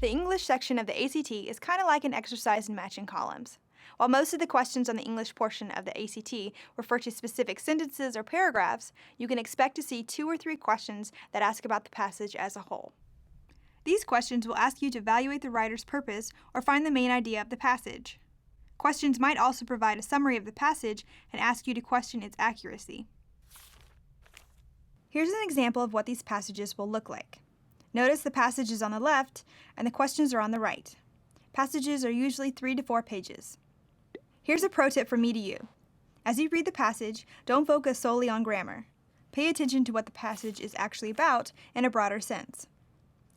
The English section of the ACT is kind of like an exercise in matching columns. While most of the questions on the English portion of the ACT refer to specific sentences or paragraphs, you can expect to see 2 or 3 questions that ask about the passage as a whole. These questions will ask you to evaluate the writer's purpose or find the main idea of the passage. Questions might also provide a summary of the passage and ask you to question its accuracy. Here's an example of what these passages will look like. Notice the passage is on the left and the questions are on the right. Passages are usually 3 to 4 pages. Here's a pro tip from me to you. As you read the passage, don't focus solely on grammar. Pay attention to what the passage is actually about in a broader sense.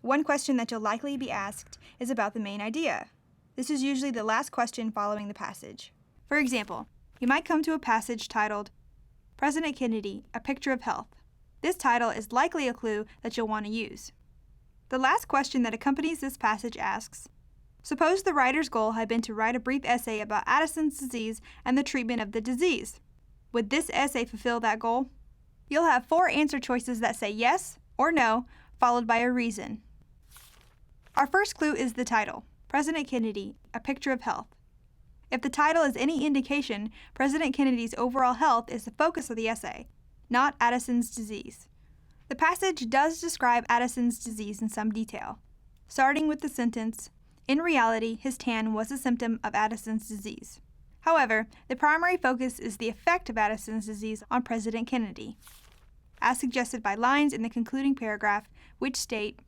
One question that you'll likely be asked is about the main idea. This is usually the last question following the passage. For example, you might come to a passage titled, President Kennedy, A Picture of Health. This title is likely a clue that you'll want to use. The last question that accompanies this passage asks, suppose the writer's goal had been to write a brief essay about Addison's disease and the treatment of the disease. Would this essay fulfill that goal? You'll have 4 answer choices that say yes or no, followed by a reason. Our first clue is the title, President Kennedy, A Picture of Health. If the title is any indication, President Kennedy's overall health is the focus of the essay, not Addison's disease. The passage does describe Addison's disease in some detail, starting with the sentence, in reality, his tan was a symptom of Addison's disease. However, the primary focus is the effect of Addison's disease on President Kennedy, as suggested by lines in the concluding paragraph, which state,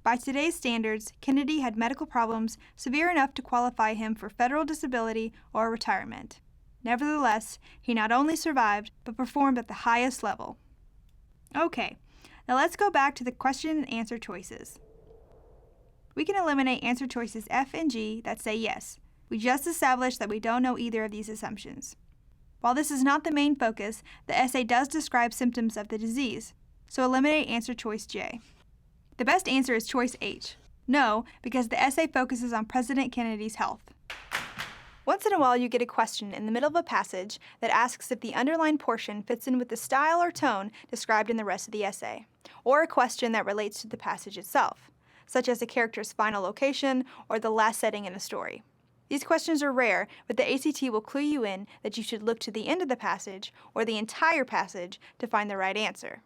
by today's standards, Kennedy had medical problems severe enough to qualify him for federal disability or retirement. Nevertheless, he not only survived, but performed at the highest level. Okay, now let's go back to the question and answer choices. We can eliminate answer choices F and G that say yes. We just established that we don't know either of these assumptions. While this is not the main focus, the essay does describe symptoms of the disease, so eliminate answer choice J. The best answer is choice H, no, because the essay focuses on President Kennedy's health. Once in a while you get a question in the middle of a passage that asks if the underlined portion fits in with the style or tone described in the rest of the essay, or a question that relates to the passage itself, such as a character's final location or the last setting in a story. These questions are rare, but the ACT will clue you in that you should look to the end of the passage or the entire passage to find the right answer.